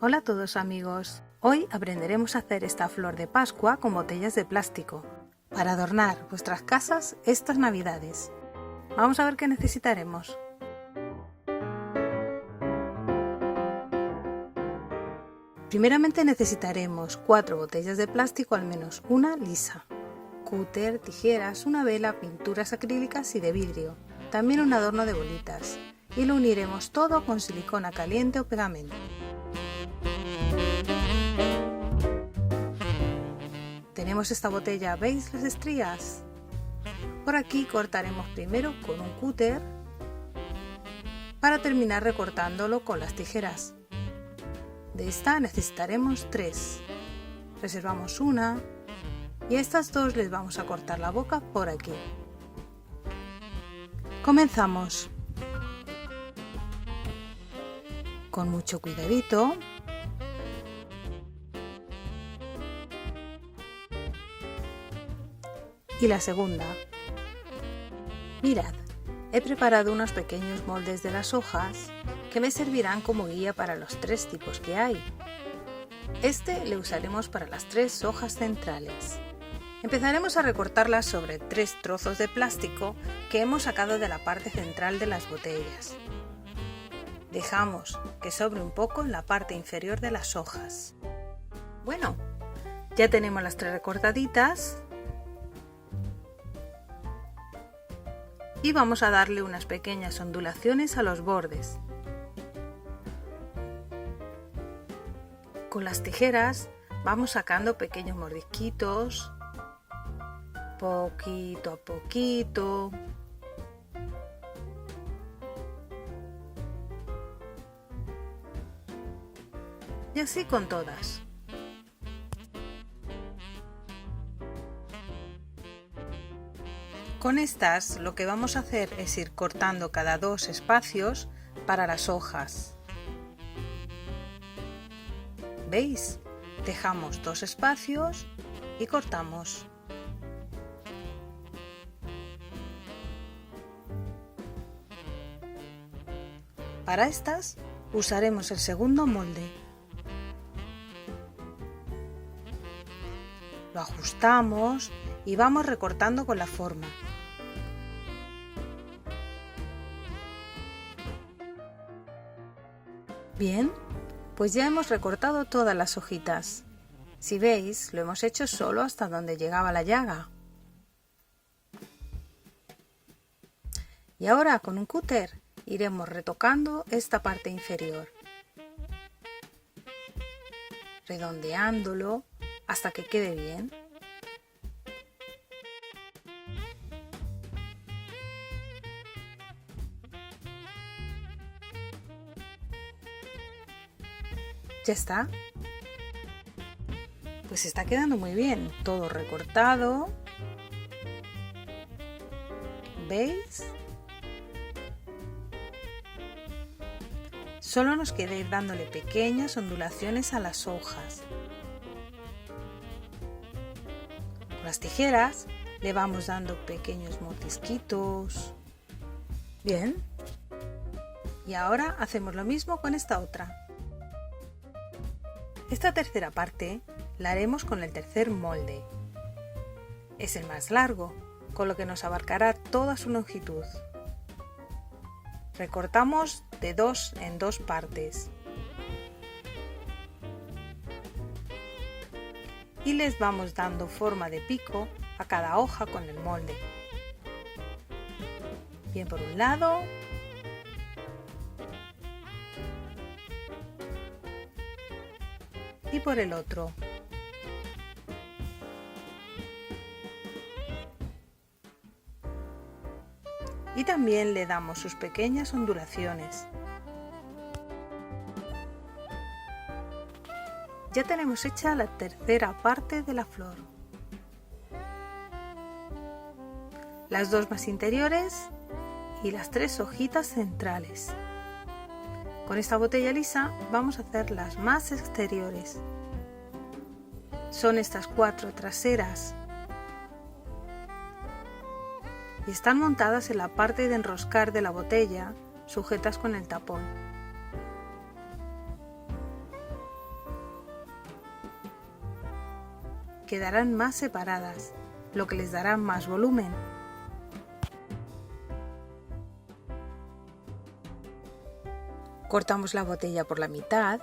Hola a todos amigos, hoy aprenderemos a hacer esta flor de Pascua con botellas de plástico para adornar vuestras casas estas navidades. Vamos a ver qué necesitaremos. Primeramente necesitaremos 4 botellas de plástico, al menos una lisa, cúter, tijeras, una vela, pinturas acrílicas y de vidrio, también un adorno de bolitas, y lo uniremos todo con silicona caliente o pegamento. Tenemos esta botella, ¿veis las estrías? Por aquí cortaremos primero con un cúter para terminar recortándolo con las tijeras. De esta necesitaremos 3. Reservamos una y a estas 2 les vamos a cortar la boca por aquí. Comenzamos. Con mucho cuidadito. Y la segunda. Mirad, he preparado unos pequeños moldes de las hojas que me servirán como guía para los 3 tipos que hay. Este le usaremos para las 3 hojas centrales. Empezaremos a recortarlas sobre 3 trozos de plástico que hemos sacado de la parte central de las botellas. Dejamos que sobre un poco en la parte inferior de las hojas. Bueno, ya tenemos las 3 recortaditas. Y vamos a darle unas pequeñas ondulaciones a los bordes. Con las tijeras vamos sacando pequeños mordisquitos, poquito a poquito. Y así con todas. Con estas lo que vamos a hacer es ir cortando cada 2 espacios para las hojas. ¿Veis? Dejamos 2 espacios y cortamos. Para estas usaremos el segundo molde. Lo ajustamos y vamos recortando con la forma. Bien, pues ya hemos recortado todas las hojitas. Si veis, lo hemos hecho solo hasta donde llegaba la llaga. Y ahora con un cúter iremos retocando esta parte inferior, redondeándolo hasta que quede bien. Ya está. Pues está quedando muy bien, todo recortado. ¿Veis? Solo nos queda ir dándole pequeñas ondulaciones a las hojas. Con las tijeras le vamos dando pequeños mordisquitos. Bien. Y ahora hacemos lo mismo con esta otra. Esta tercera parte la haremos con el tercer molde. Es el más largo, con lo que nos abarcará toda su longitud. Recortamos de 2 en 2 partes. Y les vamos dando forma de pico a cada hoja con el molde. Bien por un lado. Y por el otro. Y también le damos sus pequeñas ondulaciones. Ya tenemos hecha la tercera parte de la flor. Las 2 más interiores y las 3 hojitas centrales. Con esta botella lisa vamos a hacer las más exteriores. Son estas 4 traseras y están montadas en la parte de enroscar de la botella, sujetas con el tapón. quedarán más separadas, lo que les dará más volumen. Cortamos la botella por la mitad.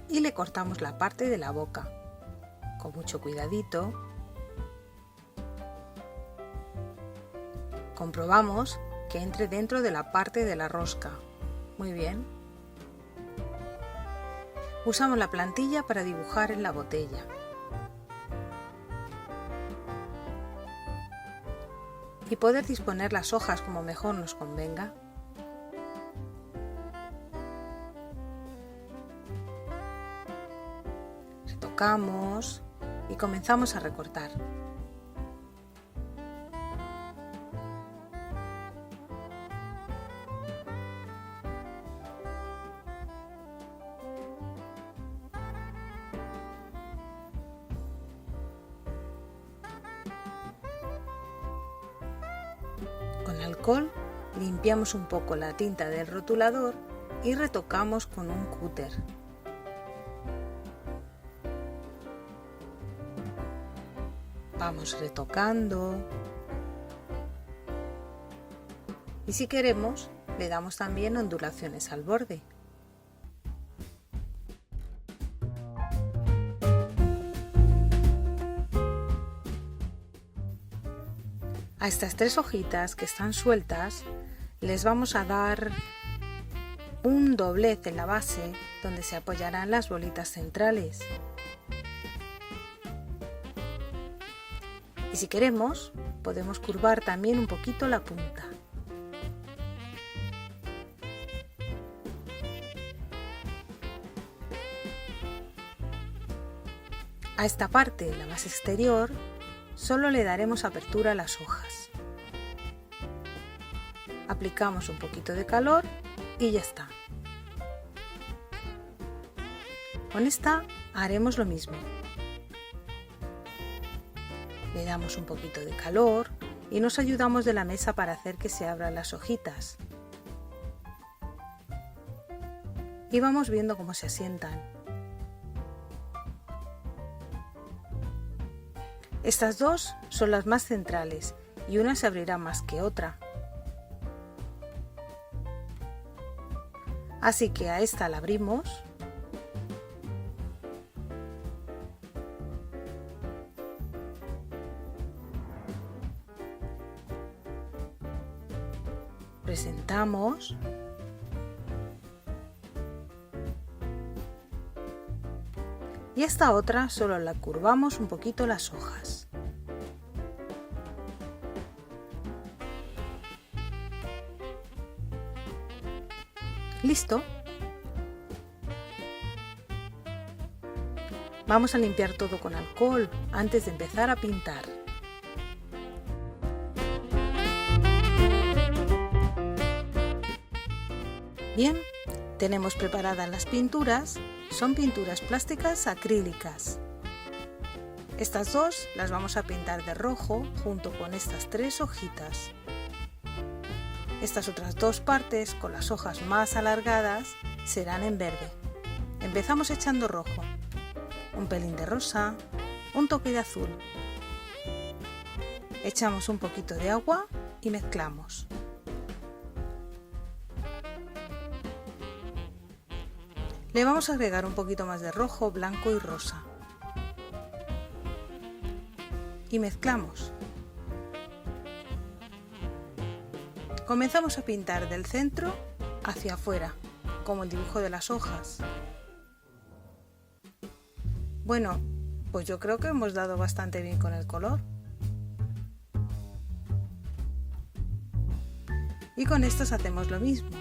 Y le cortamos la parte de la boca, con mucho cuidadito. Comprobamos que entre dentro de la parte de la rosca. Muy bien. Usamos la plantilla para dibujar en la botella. Y poder disponer las hojas como mejor nos convenga. Retocamos y comenzamos a recortar. Con alcohol limpiamos un poco la tinta del rotulador y retocamos con un cúter. Vamos retocando. Y si queremos, le damos también ondulaciones al borde. A estas 3 hojitas que están sueltas les vamos a dar un doblez en la base donde se apoyarán las bolitas centrales. Y si queremos, podemos curvar también un poquito la punta. A esta parte, la base exterior, solo le daremos apertura a las hojas. Aplicamos un poquito de calor y ya está. Con esta haremos lo mismo. Le damos un poquito de calor y nos ayudamos de la mesa para hacer que se abran las hojitas. Y vamos viendo cómo se asientan. Estas dos son las más centrales y una se abrirá más que otra. Así que a esta la abrimos. Presentamos. Y esta otra solo la curvamos un poquito las hojas. Listo. Vamos a limpiar todo con alcohol antes de empezar a pintar. Bien, tenemos preparadas las pinturas. Son pinturas plásticas acrílicas. Estas dos las vamos a pintar de rojo junto con estas 3 hojitas. Estas otras 2 partes con las hojas más alargadas serán en verde. Empezamos echando rojo, un pelín de rosa, un toque de azul. Echamos un poquito de agua y mezclamos. Le vamos a agregar un poquito más de rojo, blanco y rosa. Y mezclamos. Comenzamos a pintar del centro hacia afuera, como el dibujo de las hojas. Bueno, pues yo creo que hemos dado bastante bien con el color. Y con estas hacemos lo mismo.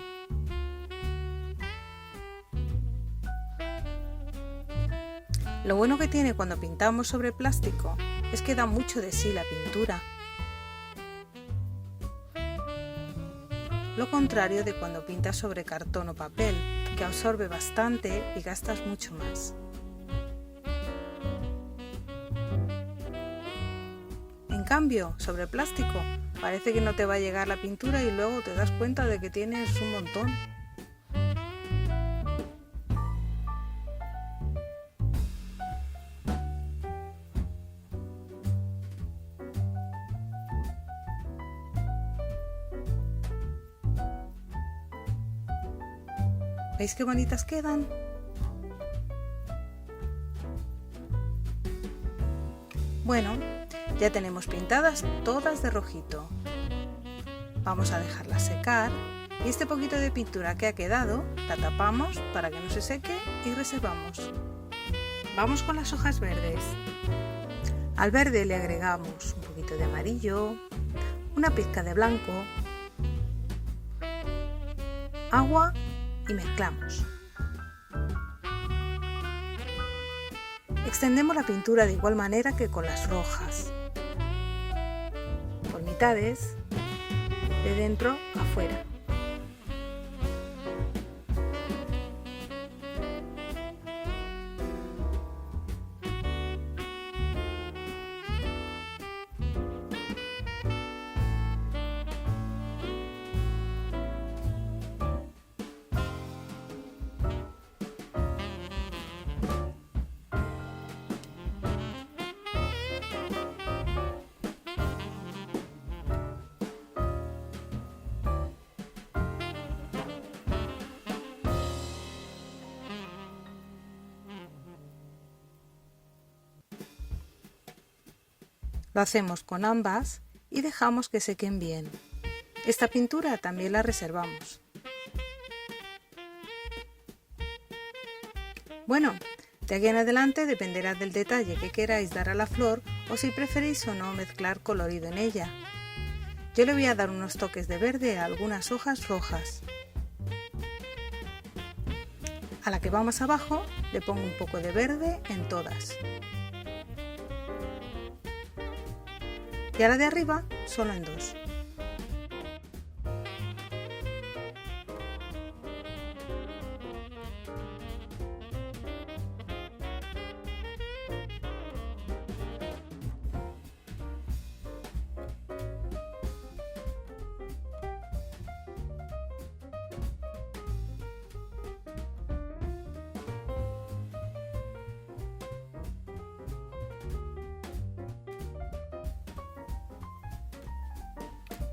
Lo bueno que tiene cuando pintamos sobre plástico es que da mucho de sí la pintura. Lo contrario de cuando pintas sobre cartón o papel, que absorbe bastante y gastas mucho más. En cambio, sobre plástico, parece que no te va a llegar la pintura y luego te das cuenta de que tienes un montón. ¿Veis qué bonitas quedan? Bueno, ya tenemos pintadas todas de rojito. Vamos a dejarla secar y este poquito de pintura que ha quedado la tapamos para que no se seque y reservamos. Vamos con las hojas verdes. Al verde le agregamos un poquito de amarillo, una pizca de blanco, agua y mezclamos. Extendemos la pintura de igual manera que con las rojas, por mitades, de dentro a fuera. Lo hacemos con ambas y dejamos que sequen bien. Esta pintura también la reservamos. Bueno, de aquí en adelante dependerá del detalle que queráis dar a la flor o si preferís o no mezclar colorido en ella. Yo le voy a dar unos toques de verde a algunas hojas rojas. A la que va más abajo le pongo un poco de verde en todas. Y a la de arriba solo en dos.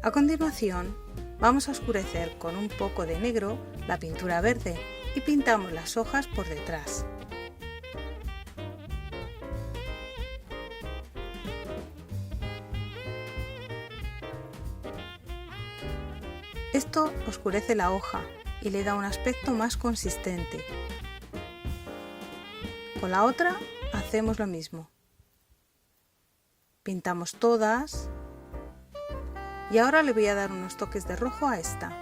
A continuación, vamos a oscurecer con un poco de negro la pintura verde y pintamos las hojas por detrás. Esto oscurece la hoja y le da un aspecto más consistente. Con la otra hacemos lo mismo. Pintamos todas. Y ahora le voy a dar unos toques de rojo a esta.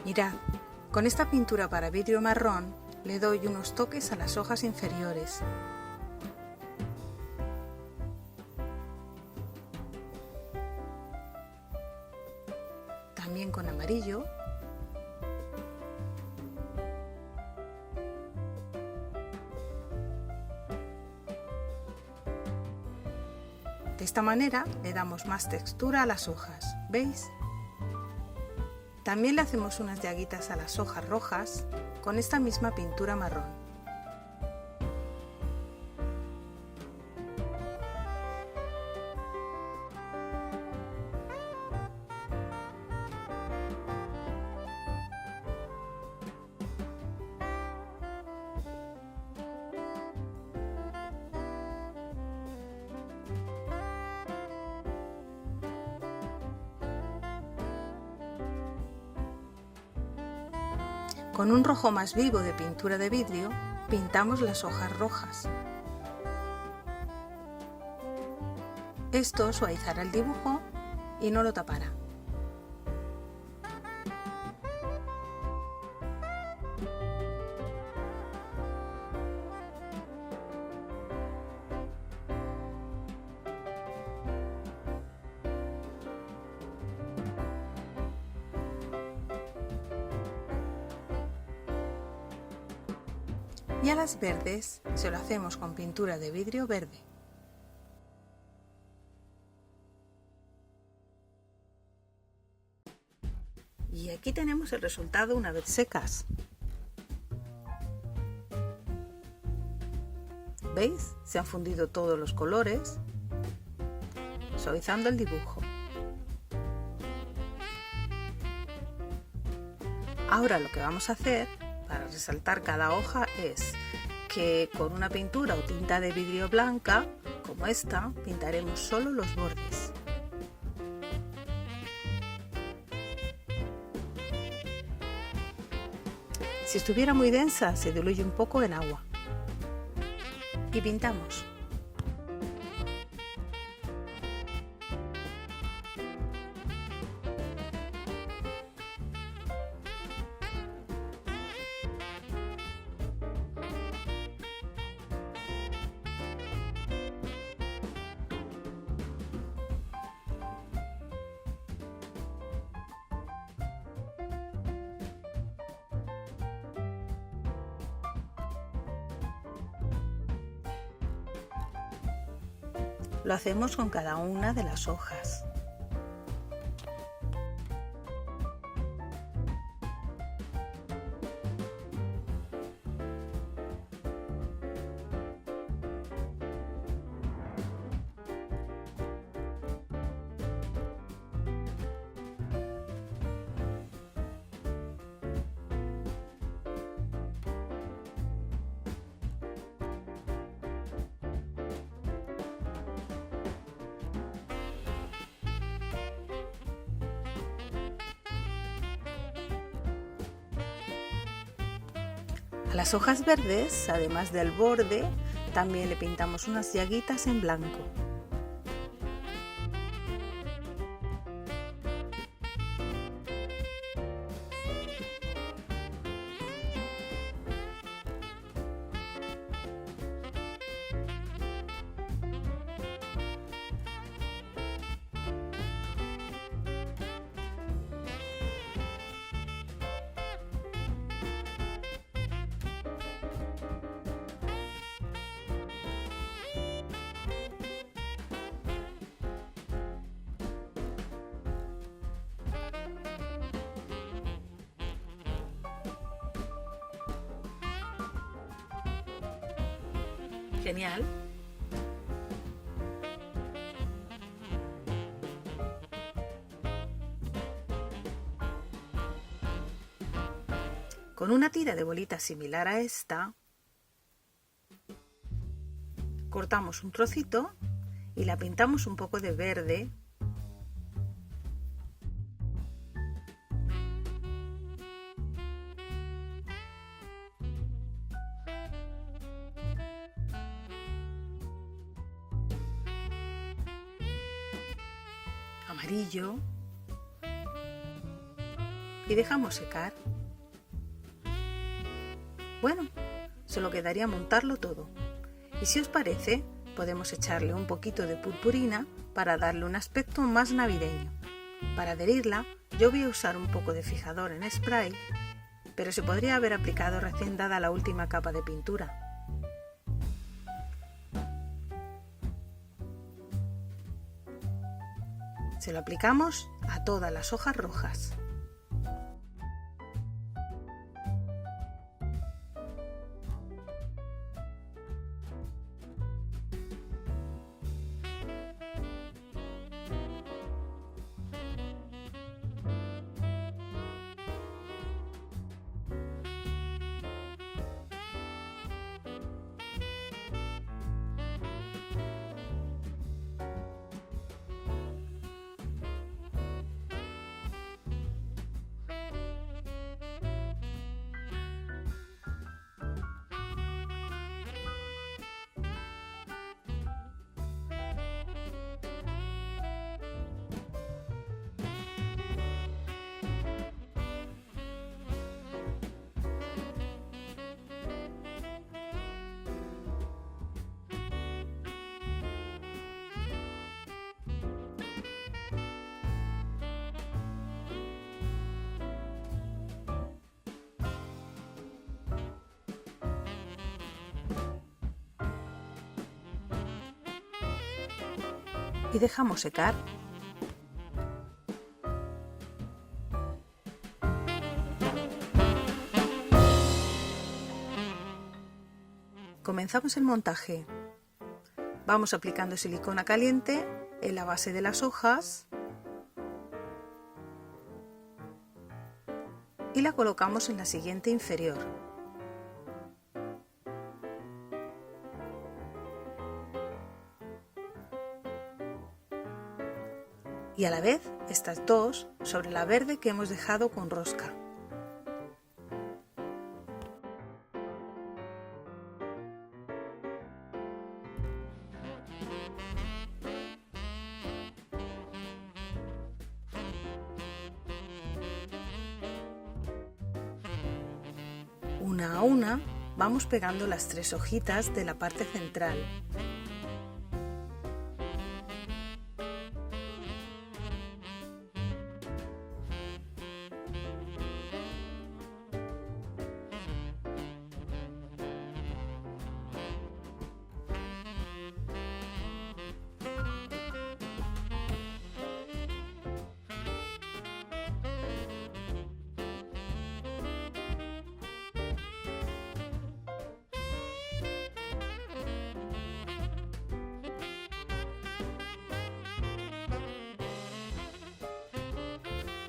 Mirad, con esta pintura para vidrio marrón le doy unos toques a las hojas inferiores. También con amarillo. De esta manera le damos más textura a las hojas, ¿veis? También le hacemos unas llaguitas a las hojas rojas con esta misma pintura marrón. Con un rojo más vivo de pintura de vidrio, pintamos las hojas rojas. Esto suavizará el dibujo y no lo tapará. Y a las verdes se lo hacemos con pintura de vidrio verde. Y aquí tenemos el resultado una vez secas. ¿Veis? Se han fundido todos los colores, suavizando el dibujo. Ahora lo que vamos a hacer para resaltar cada hoja es que con una pintura o tinta de vidrio blanca, como esta, pintaremos solo los bordes. Si estuviera muy densa, se diluye un poco en agua. Y pintamos. Lo hacemos con cada una de las hojas. A las hojas verdes, además del borde, también le pintamos unas llaguitas en blanco. Genial. Con una tira de bolitas similar a esta, cortamos un trocito y la pintamos un poco de verde . Amarillo y dejamos secar. Bueno, solo quedaría montarlo todo. Y si os parece, podemos echarle un poquito de purpurina para darle un aspecto más navideño. Para adherirla, yo voy a usar un poco de fijador en spray, pero se podría haber aplicado recién dada la última capa de pintura. Se lo aplicamos a todas las hojas rojas. y dejamos secar. Comenzamos el montaje. Vamos aplicando silicona caliente en la base de las hojas y la colocamos en la siguiente inferior. Y a la vez estas dos sobre la verde que hemos dejado con rosca. Una a una vamos pegando las 3 hojitas de la parte central.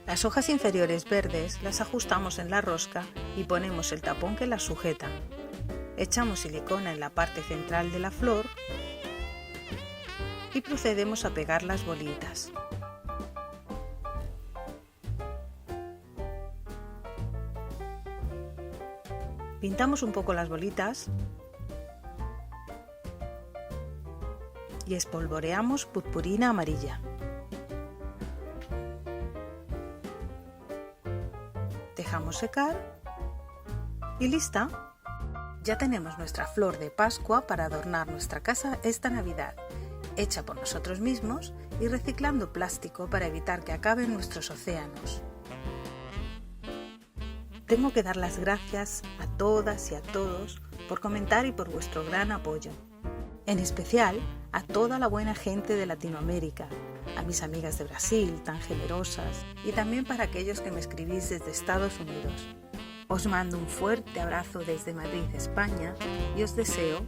Las hojas inferiores verdes las ajustamos en la rosca y ponemos el tapón que las sujeta. Echamos silicona en la parte central de la flor y procedemos a pegar las bolitas. Pintamos un poco las bolitas y espolvoreamos purpurina amarilla. Dejamos secar y lista. Ya tenemos nuestra flor de Pascua para adornar nuestra casa esta Navidad, hecha por nosotros mismos y reciclando plástico para evitar que acaben nuestros océanos. Tengo que dar las gracias a todas y a todos por comentar y por vuestro gran apoyo. En especial a toda la buena gente de Latinoamérica, a mis amigas de Brasil, tan generosas, y también para aquellos que me escribís desde Estados Unidos. Os mando un fuerte abrazo desde Madrid, España, y os deseo